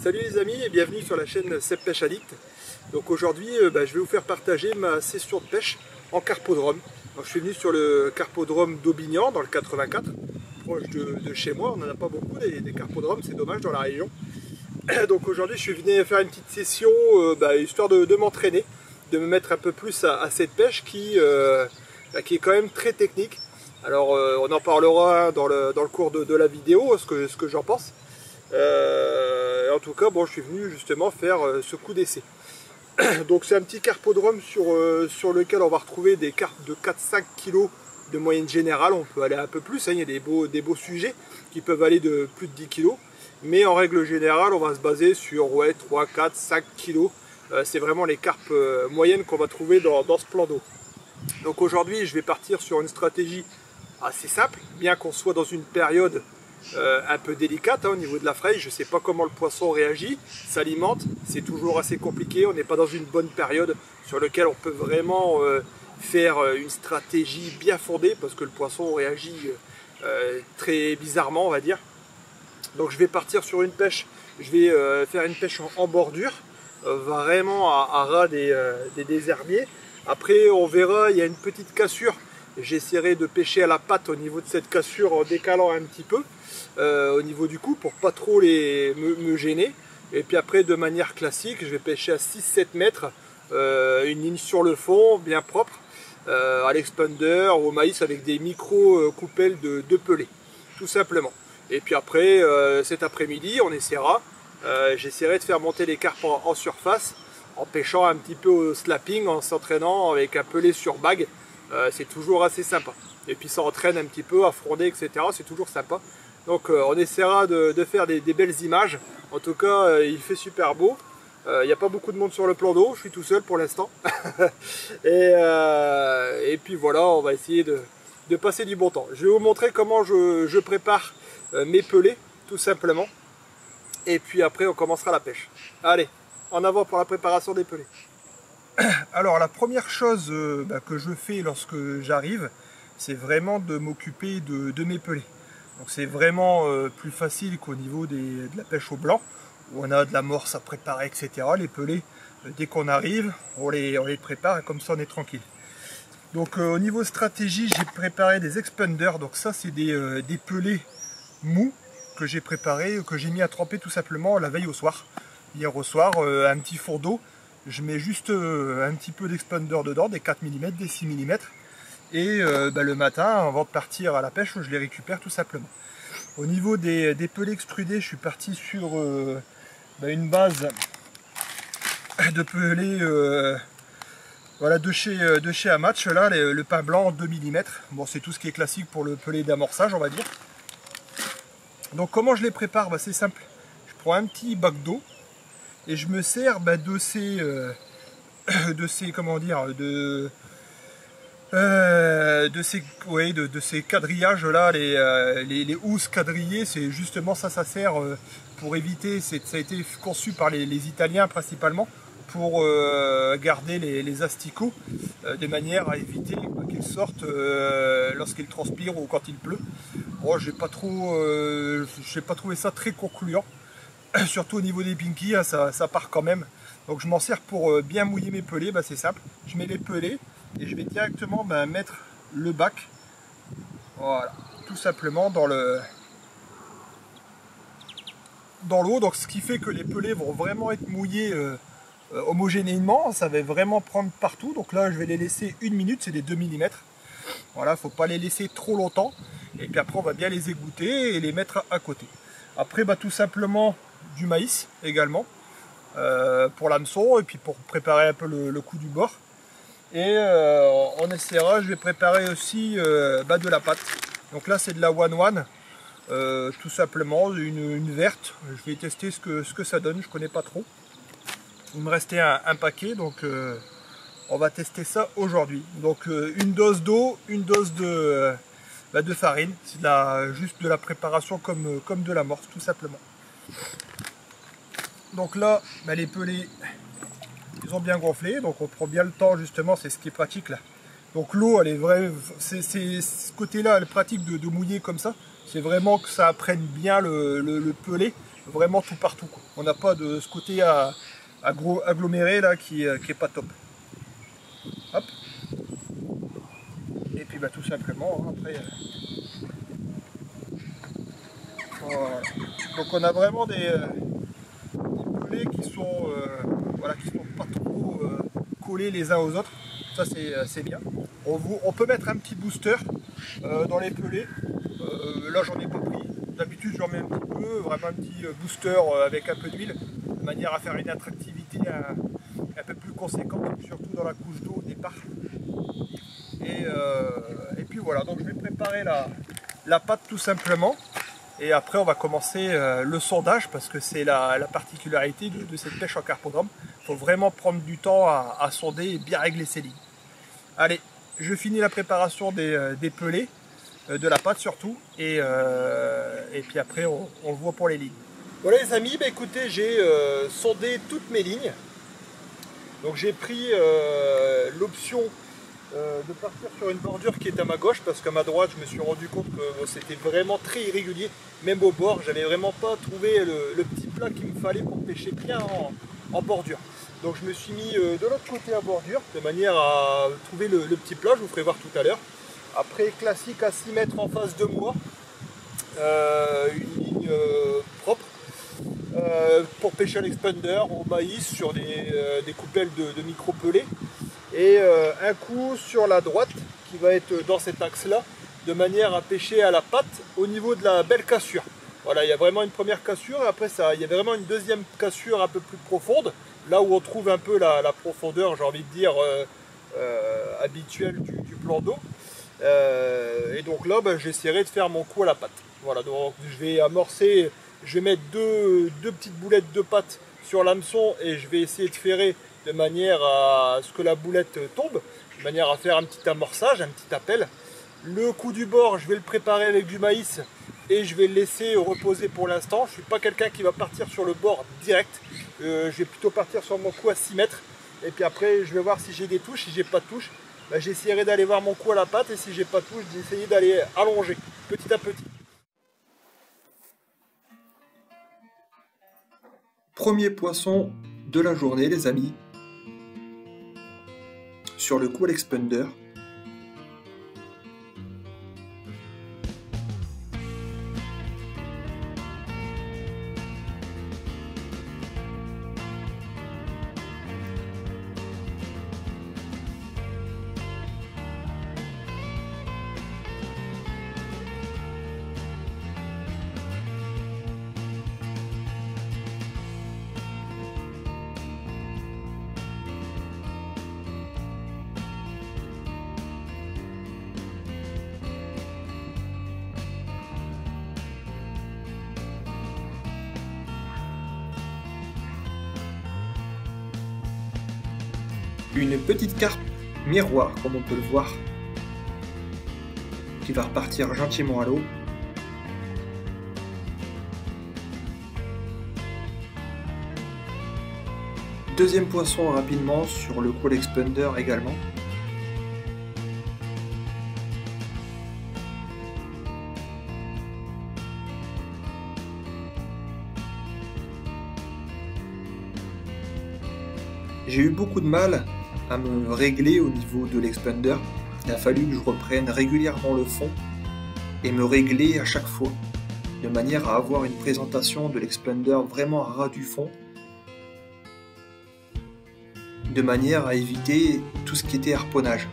Salut les amis et bienvenue sur la chaîne Seb Pêche Addict. Donc aujourd'hui je vais vous faire partager ma session de pêche en carpodrome. Donc, je suis venu sur le carpodrome d'Aubignan dans le 84, proche de chez moi. On n'en a pas beaucoup des carpodromes, c'est dommage dans la région. Donc aujourd'hui je suis venu faire une petite session histoire de m'entraîner, de me mettre un peu plus à cette pêche qui est quand même très technique. Alors on en parlera dans le cours de la vidéo, ce que j'en pense. En tout cas, bon, je suis venu justement faire ce coup d'essai. Donc c'est un petit carpodrome sur lequel on va retrouver des carpes de 4-5 kg de moyenne générale. On peut aller un peu plus, hein. Il y a des beaux sujets qui peuvent aller de plus de 10 kg. Mais en règle générale, on va se baser sur 3, 4, 5 kg. C'est vraiment les carpes moyennes qu'on va trouver dans ce plan d'eau. Donc aujourd'hui, je vais partir sur une stratégie assez simple, bien qu'on soit dans une période un peu délicate, hein, au niveau de la fraîche. Je ne sais pas comment le poisson réagit, s'alimente, c'est toujours assez compliqué. On n'est pas dans une bonne période sur laquelle on peut vraiment faire une stratégie bien fondée, parce que le poisson réagit très bizarrement, on va dire. Donc je vais partir sur une pêche, je vais faire une pêche en bordure, vraiment à ras des herbiers. Après on verra, il y a une petite cassure. J'essaierai de pêcher à la patte au niveau de cette cassure en décalant un petit peu au niveau du cou pour pas trop me gêner. Et puis après, de manière classique, je vais pêcher à 6-7 mètres, une ligne sur le fond bien propre, à l'expander ou au maïs avec des micro coupelles de pelés, tout simplement. Et puis après, cet après-midi, on essaiera, j'essaierai de faire monter les carpes en surface en pêchant un petit peu au slapping, en s'entraînant avec un pelé sur bague. C'est toujours assez sympa. Et puis ça entraîne un petit peu à fronder, etc. C'est toujours sympa. Donc on essaiera de faire des belles images. En tout cas, il fait super beau. Il n'y a pas beaucoup de monde sur le plan d'eau. Je suis tout seul pour l'instant. et puis voilà, on va essayer de passer du bon temps. Je vais vous montrer comment je prépare mes pelés, tout simplement. Et puis après, on commencera la pêche. Allez, en avant pour la préparation des pelés. Alors la première chose que je fais lorsque j'arrive, c'est vraiment de m'occuper de mes pelés. Donc c'est vraiment plus facile qu'au niveau de la pêche au blanc, où on a de l'amorce à préparer, etc. Les pelés, dès qu'on arrive, on les prépare et comme ça on est tranquille. Donc au niveau stratégie, j'ai préparé des expanders. Donc ça c'est des pelés mous que j'ai préparés, que j'ai mis à tremper tout simplement la veille au soir. Hier au soir, un petit four d'eau. Je mets juste un petit peu d'expander dedans, des 4 mm, des 6 mm. Et le matin, avant de partir à la pêche, je les récupère tout simplement. Au niveau des pelés extrudés, je suis parti sur une base de pelés voilà, de chez Amatch, là, le pain blanc 2 mm. Bon, c'est tout ce qui est classique pour le pelé d'amorçage, on va dire. Donc comment je les prépare? C'est simple. Je prends un petit bac d'eau. Et je me sers de ces quadrillages là, les housses quadrillées. C'est justement ça sert pour éviter, ça a été conçu par les Italiens principalement, pour garder les asticots de manière à éviter qu'ils sortent lorsqu'ils transpirent ou quand il pleut. Bon, j'ai pas trouvé ça très concluant. Surtout au niveau des pinkies, hein, ça part quand même. Donc je m'en sers pour bien mouiller mes pelés. C'est simple, je mets les pelés et je vais directement mettre le bac, voilà, tout simplement dans l'eau. Donc ce qui fait que les pelés vont vraiment être mouillés homogénément. Ça va vraiment prendre partout. Donc là je vais les laisser 1 minute, c'est des 2 mm. Voilà, faut pas les laisser trop longtemps. Et puis après on va bien les égoutter et les mettre à côté. Après tout simplement du maïs également pour l'hameçon et puis pour préparer un peu le coup du bord. Et on essaiera, je vais préparer aussi de la pâte. Donc là c'est de la one tout simplement, une verte. Je vais tester ce que ça donne, je connais pas trop. Il me restait un paquet, donc on va tester ça aujourd'hui. Donc une dose d'eau, une dose de farine. C'est juste de la préparation comme de l'amorce, tout simplement. Donc là, les pelés, ils ont bien gonflé, donc on prend bien le temps justement, c'est ce qui est pratique là. Donc l'eau, elle est vraie, c'est ce côté-là, elle est pratique de mouiller comme ça. C'est vraiment que ça apprenne bien le pelé vraiment tout partout, quoi. On n'a pas de ce côté aggloméré là qui est pas top. Hop. Et puis bah, tout simplement, hein, après. Voilà. Donc on a vraiment des pelés qui sont, voilà, qui sont pas trop collés les uns aux autres. Ça c'est bien. On peut mettre un petit booster dans les pelés. Là j'en ai pas pris. D'habitude j'en mets un petit peu, vraiment un petit booster avec un peu d'huile, de manière à faire une attractivité un peu plus conséquente, surtout dans la couche d'eau au départ. Et puis voilà, donc je vais préparer la pâte tout simplement. Et après on va commencer le sondage, parce que c'est la particularité de cette pêche en carpodrome. Il faut vraiment prendre du temps à sonder et bien régler ses lignes. Allez, je finis la préparation des pelés, de la pâte surtout, et puis après on voit pour les lignes. Voilà les amis, bah écoutez, j'ai sondé toutes mes lignes. Donc j'ai pris l'option de partir sur une bordure qui est à ma gauche, parce qu'à ma droite je me suis rendu compte que c'était vraiment très irrégulier, même au bord j'avais vraiment pas trouvé le petit plat qu'il me fallait pour pêcher bien en bordure. Donc je me suis mis de l'autre côté à bordure, de manière à trouver le petit plat, je vous ferai voir tout à l'heure. Après, classique à 6 mètres en face de moi, une ligne propre, pour pêcher à l'expander au maïs sur des coupelles de micro-pelés. Et un coup sur la droite qui va être dans cet axe là, de manière à pêcher à la patte au niveau de la belle cassure. Voilà, il y a vraiment une première cassure, et après ça, il y a vraiment une deuxième cassure un peu plus profonde, là où on trouve un peu la profondeur, j'ai envie de dire, habituelle du plan d'eau. Et donc là, ben, j'essaierai de faire mon coup à la patte. Voilà, donc je vais amorcer, je vais mettre deux petites boulettes de patte sur l'hameçon, et je vais essayer de ferrer de manière à ce que la boulette tombe, de manière à faire un petit amorçage, un petit appel. Le coup du bord, je vais le préparer avec du maïs et je vais le laisser reposer pour l'instant. Je ne suis pas quelqu'un qui va partir sur le bord direct, je vais plutôt partir sur mon coup à 6 mètres, et puis après je vais voir si j'ai des touches. Si j'ai pas de touches, ben, j'essaierai d'aller voir mon coup à la patte, et si j'ai pas de touches, d'essayer d'aller allonger petit à petit. Premier poisson de la journée les amis, sur le coup à l'expander. Une petite carpe miroir, comme on peut le voir, qui va repartir gentiment à l'eau. Deuxième poisson rapidement sur le coup à l'expander également. J'ai eu beaucoup de mal à me régler au niveau de l'expander. Il a fallu que je reprenne régulièrement le fond et me régler à chaque fois, de manière à avoir une présentation de l'expander vraiment à ras du fond, de manière à éviter tout ce qui était harponnage.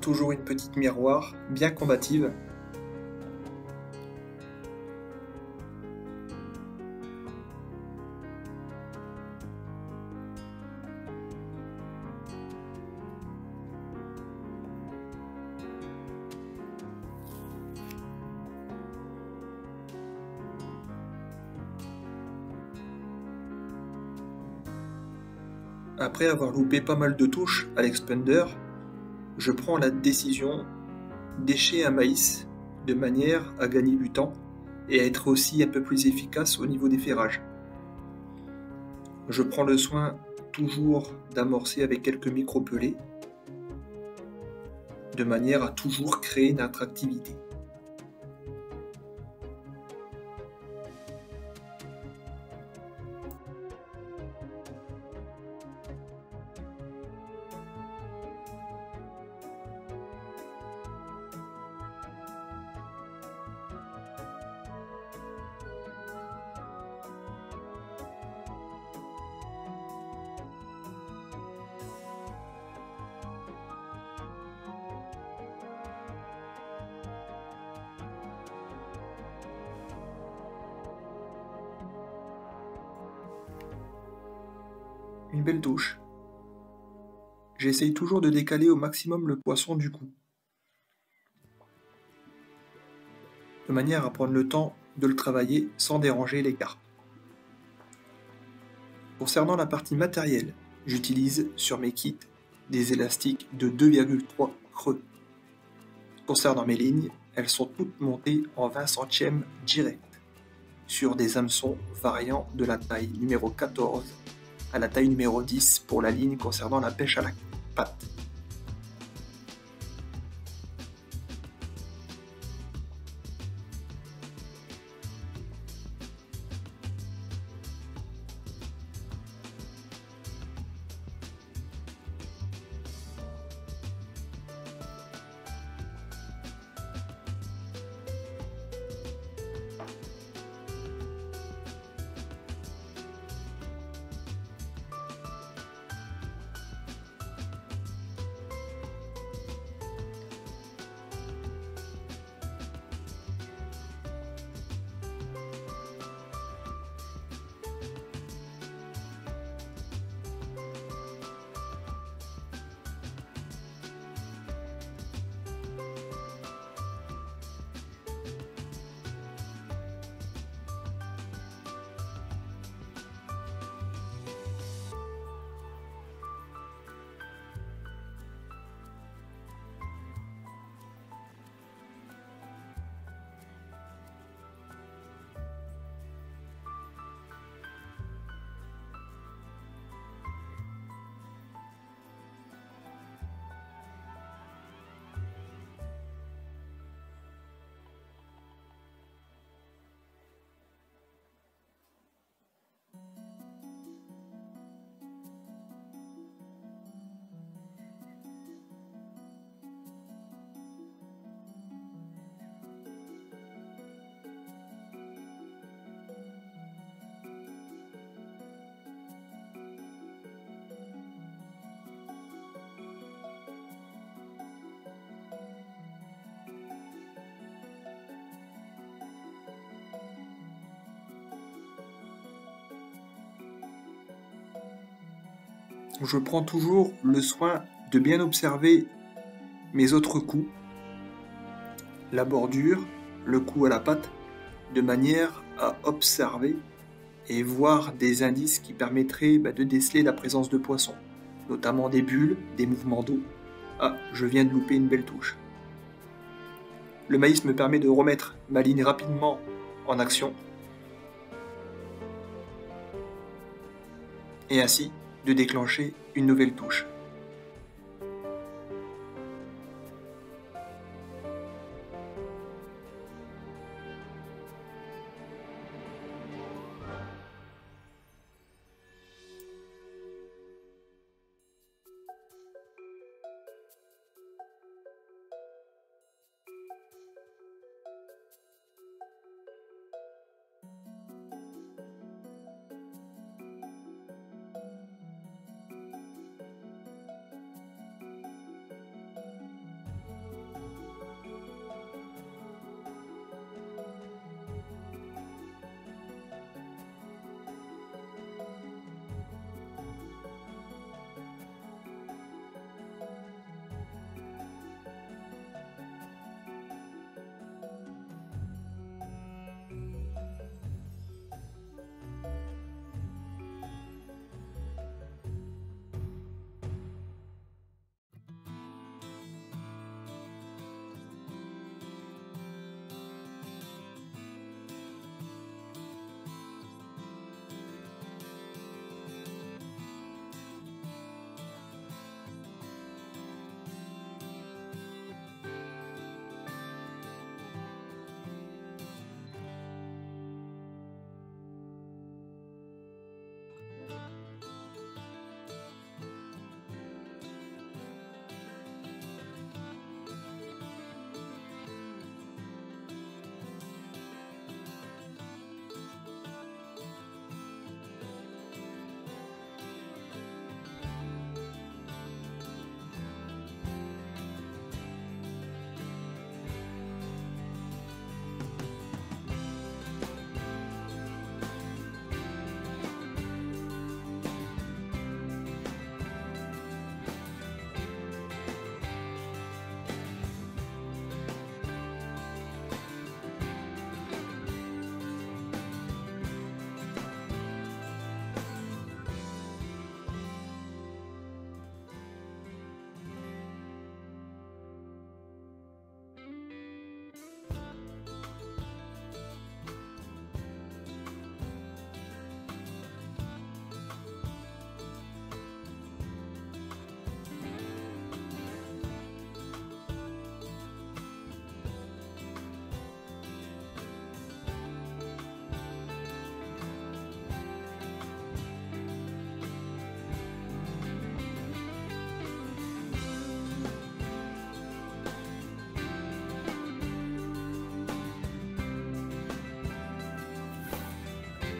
toujours une petite miroir bien combative. Après avoir loupé pas mal de touches à l'expander, je prends la décision d'écher un maïs de manière à gagner du temps et à être aussi un peu plus efficace au niveau des ferrages. Je prends le soin toujours d'amorcer avec quelques micro-pelés de manière à toujours créer une attractivité. Une belle touche. J'essaye toujours de décaler au maximum le poisson du cou, de manière à prendre le temps de le travailler sans déranger les carpes. Concernant la partie matérielle, j'utilise sur mes kits des élastiques de 2,3 creux. Concernant mes lignes, elles sont toutes montées en 20 centièmes direct, sur des hameçons variant de la taille numéro 14 à la taille numéro 10 pour la ligne concernant la pêche à la patte. Je prends toujours le soin de bien observer mes autres coups, la bordure, le coup à la patte, de manière à observer et voir des indices qui permettraient de déceler la présence de poissons, notamment des bulles, des mouvements d'eau. Ah, je viens de louper une belle touche. Le maïs me permet de remettre ma ligne rapidement en action et ainsi de déclencher une nouvelle touche.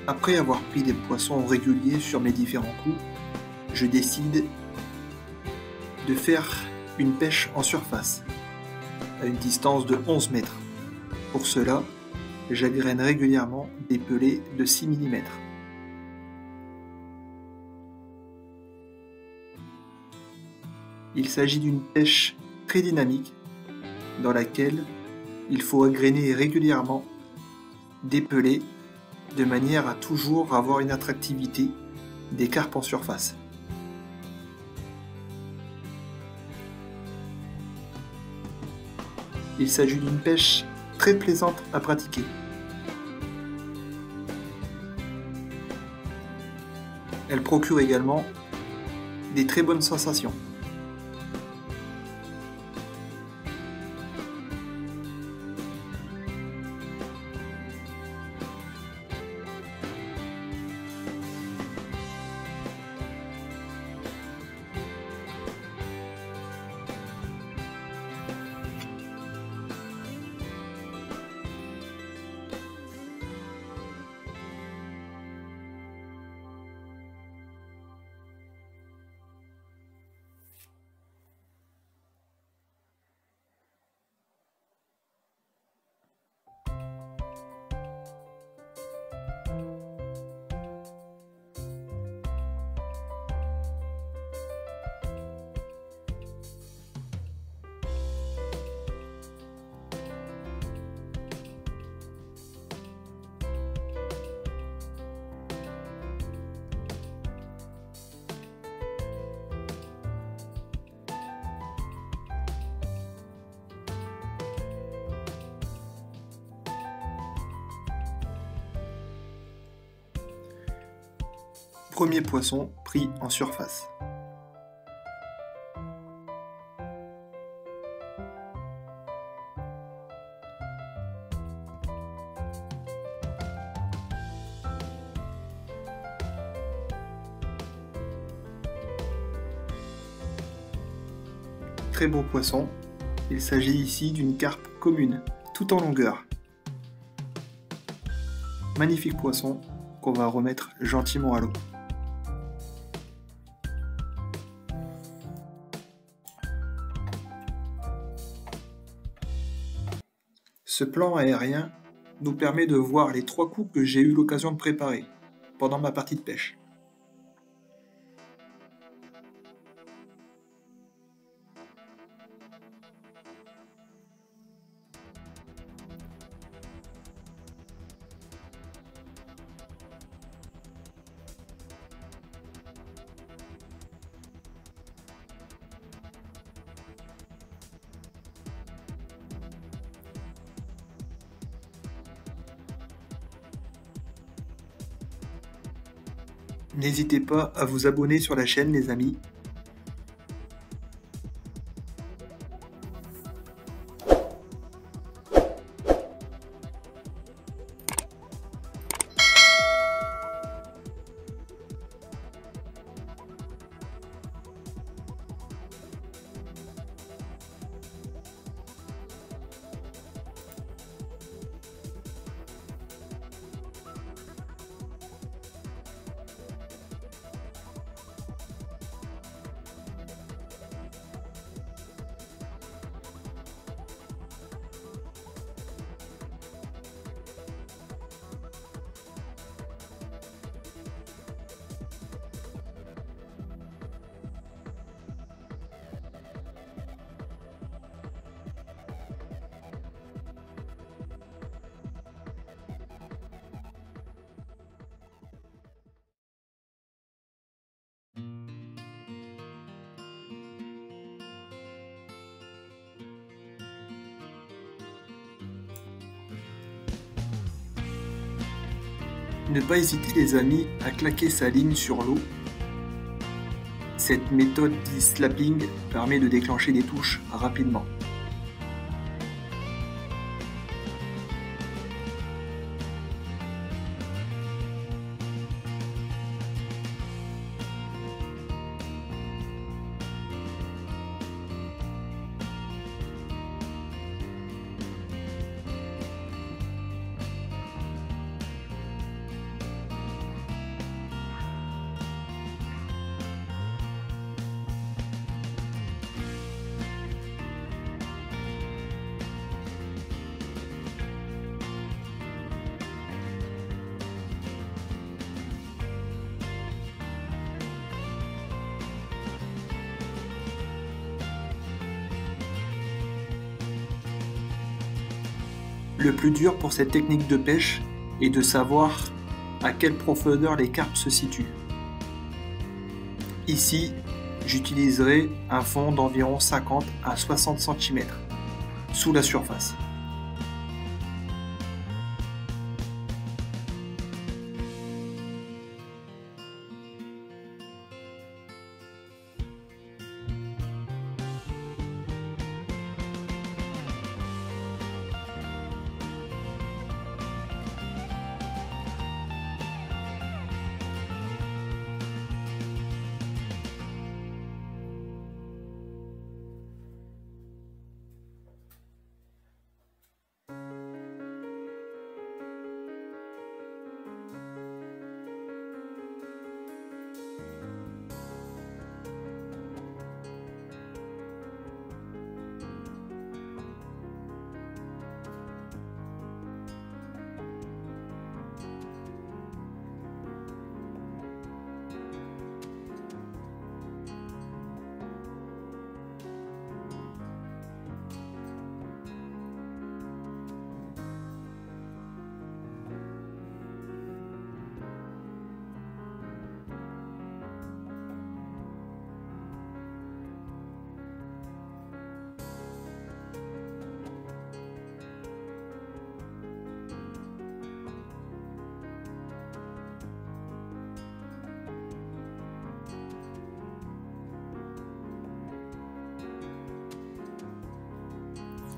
Après avoir pris des poissons réguliers sur mes différents coups, je décide de faire une pêche en surface, à une distance de 11 mètres. Pour cela, j'agrène régulièrement des pelets de 6 mm. Il s'agit d'une pêche très dynamique, dans laquelle il faut agréner régulièrement des pelets de manière à toujours avoir une attractivité des carpes en surface. Il s'agit d'une pêche très plaisante à pratiquer. Elle procure également des très bonnes sensations. Premier poisson pris en surface. Très beau poisson, il s'agit ici d'une carpe commune, tout en longueur. Magnifique poisson qu'on va remettre gentiment à l'eau. Ce plan aérien nous permet de voir les 3 coups que j'ai eu l'occasion de préparer pendant ma partie de pêche. N'hésitez pas à vous abonner sur la chaîne les amis. Ne pas hésiter les amis à claquer sa ligne sur l'eau. Cette méthode dit slapping permet de déclencher des touches rapidement. Le plus dur pour cette technique de pêche est de savoir à quelle profondeur les carpes se situent. Ici, j'utiliserai un fond d'environ 50 à 60 cm sous la surface.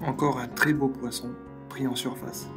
Encore un très beau poisson pris en surface.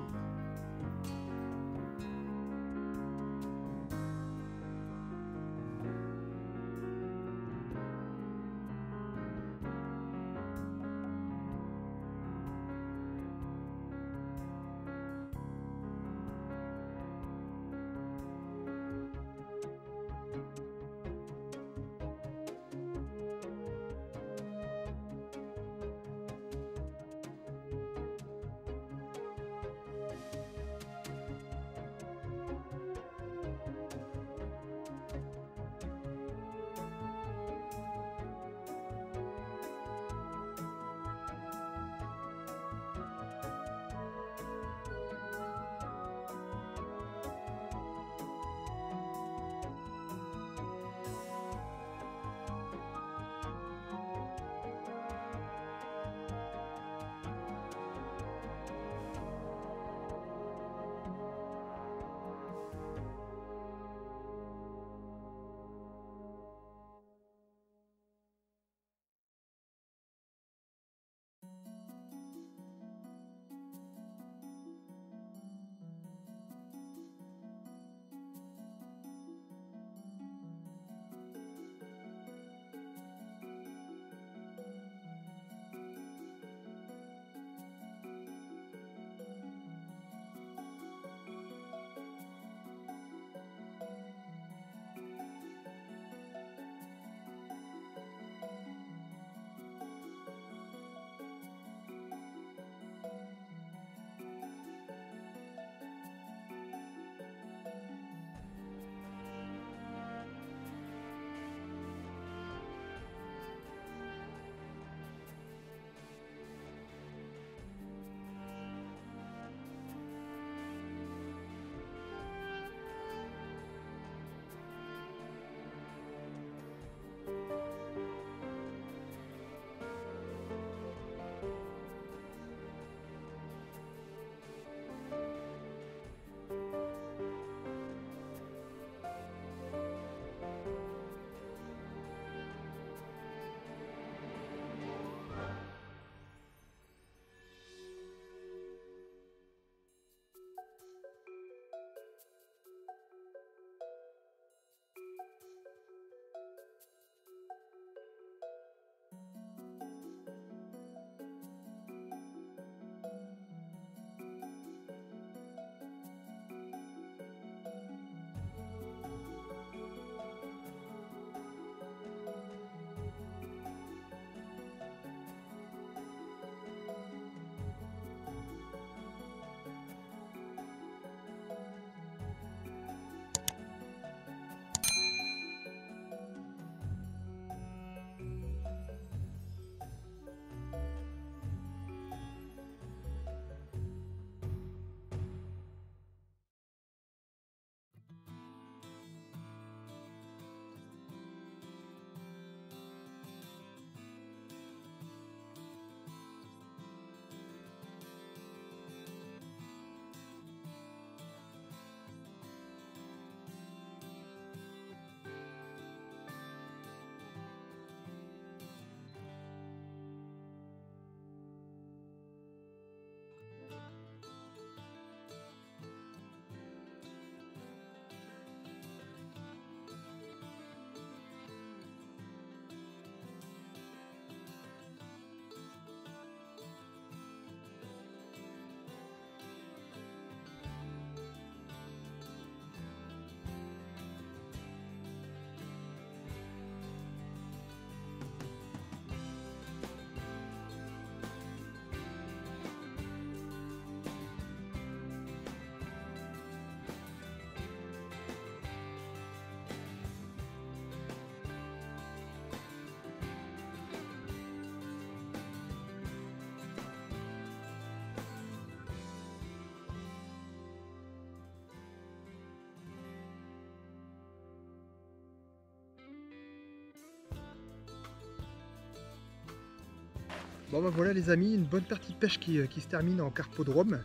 Bon bah voilà les amis, une bonne partie de pêche qui se termine en carpodrome.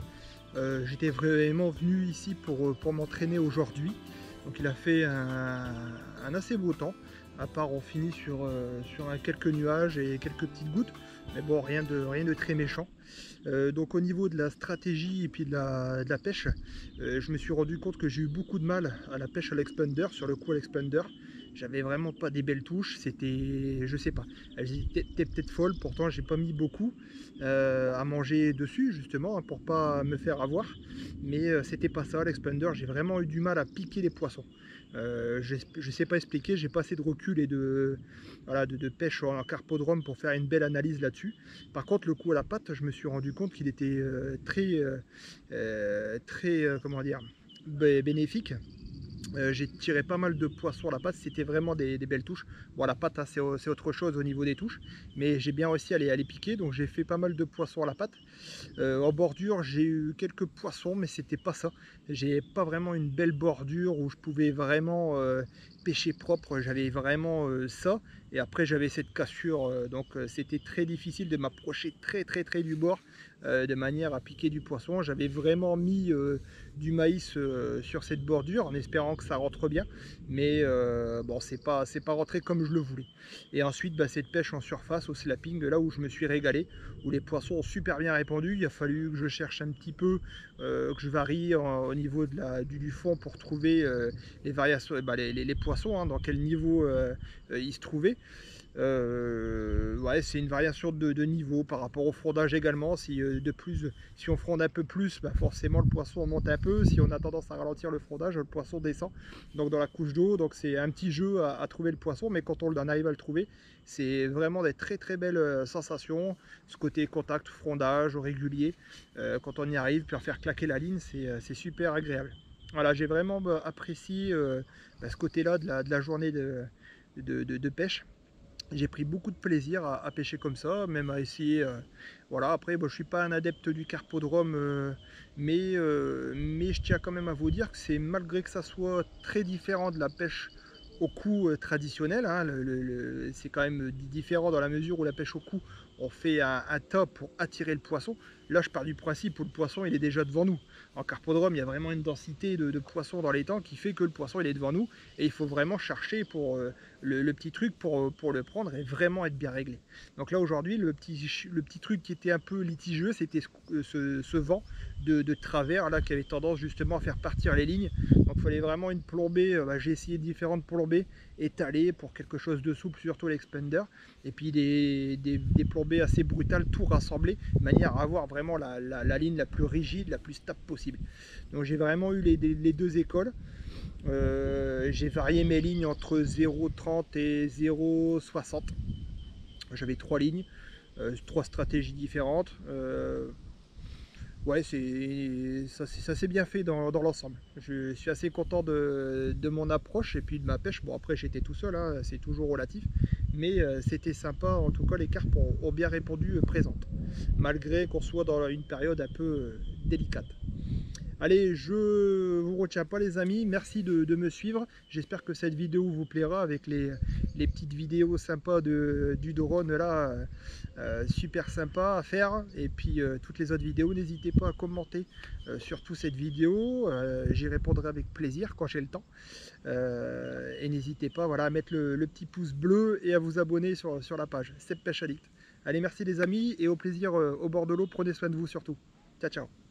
J'étais vraiment venu ici pour m'entraîner aujourd'hui. Donc il a fait un assez beau temps. À part on finit sur quelques nuages et quelques petites gouttes. Mais bon, rien de très méchant. Donc au niveau de la stratégie et puis de la pêche, je me suis rendu compte que j'ai eu beaucoup de mal à la pêche à l'expander, sur le coup à l'expander. J'avais vraiment pas des belles touches, c'était, je sais pas, elles étaient peut-être folles, pourtant j'ai pas mis beaucoup à manger dessus justement pour pas me faire avoir, mais c'était pas ça l'expander, j'ai vraiment eu du mal à piquer les poissons. Je sais pas expliquer, j'ai pas assez de recul et voilà, de pêche en carpodrome pour faire une belle analyse là-dessus. Par contre le coup à la patte, je me suis rendu compte qu'il était comment dire, bénéfique. J'ai tiré pas mal de poissons à la patte, c'était vraiment des belles touches. Bon, la patte, hein, c'est autre chose au niveau des touches, mais j'ai bien réussi à les piquer, donc j'ai fait pas mal de poissons à la patte. En bordure, j'ai eu quelques poissons, mais c'était pas ça. J'ai pas vraiment une belle bordure où je pouvais vraiment pêcher propre, j'avais vraiment ça. Et après, j'avais cette cassure, donc c'était très difficile de m'approcher très du bord de manière à piquer du poisson. J'avais vraiment mis du maïs sur cette bordure en espérant que ça rentre bien, mais bon, c'est pas rentré comme je le voulais. Et ensuite bah, cette pêche en surface au slapping, là où je me suis régalé, où les poissons ont super bien répondu. Il a fallu que je cherche un petit peu, que je varie au niveau de du fond pour trouver les variations, bah, les poissons, hein, dans quel niveau ils se trouvaient. Ouais, c'est une variation de niveau par rapport au frondage également. Si si on fronde un peu plus, bah forcément le poisson monte un peu. Si on a tendance à ralentir le frondage, le poisson descend donc dans la couche d'eau. Donc c'est un petit jeu à trouver le poisson, mais quand on arrive à le trouver, c'est vraiment des très belles sensations. Ce côté contact, frondage au régulier, quand on y arrive, puis faire claquer la ligne, c'est super agréable. Voilà, j'ai vraiment apprécié ce côté-là de la journée de pêche. J'ai pris beaucoup de plaisir à pêcher comme ça, même à essayer. Voilà, après, bon, je ne suis pas un adepte du carpodrome, mais je tiens quand même à vous dire que c'est, malgré que ça soit très différent de la pêche au coup traditionnelle, hein, c'est quand même différent dans la mesure où la pêche au coup, on fait un tas pour attirer le poisson. Là, je pars du principe où le poisson, il est déjà devant nous. En carpodrome, il y a vraiment une densité de poissons dans les temps qui fait que le poisson, il est devant nous. Et il faut vraiment chercher pour le petit truc pour le prendre et vraiment être bien réglé. Donc là, aujourd'hui, le petit truc qui était un peu litigieux, c'était ce vent de travers là qui avait tendance justement à faire partir les lignes. Donc il fallait vraiment une plombée. J'ai essayé différentes plombées étalées pour quelque chose de souple, surtout l'expander. Et puis des plombées assez brutales, tout rassemblé, de manière à avoir vraiment la ligne la plus rigide, la plus stable possible. Donc j'ai vraiment eu les deux écoles. J'ai varié mes lignes entre 0,30 et 0,60. J'avais 3 lignes, 3 stratégies différentes. Ouais, ça s'est bien fait dans l'ensemble. Je suis assez content de mon approche et puis de ma pêche. Bon, après j'étais tout seul, hein, c'est toujours relatif, mais c'était sympa. En tout cas, les carpes ont bien répondu présentes, malgré qu'on soit dans une période un peu délicate. Allez, je vous retiens pas les amis, merci de me suivre. J'espère que cette vidéo vous plaira avec les petites vidéos sympas du drone là, super sympa à faire. Et puis toutes les autres vidéos, n'hésitez pas à commenter surtout cette vidéo, j'y répondrai avec plaisir quand j'ai le temps. Et n'hésitez pas, voilà, à mettre le petit pouce bleu et à vous abonner sur la page Sepp Pêche Addict. Allez, merci les amis et au plaisir au bord de l'eau, prenez soin de vous surtout. Ciao ciao.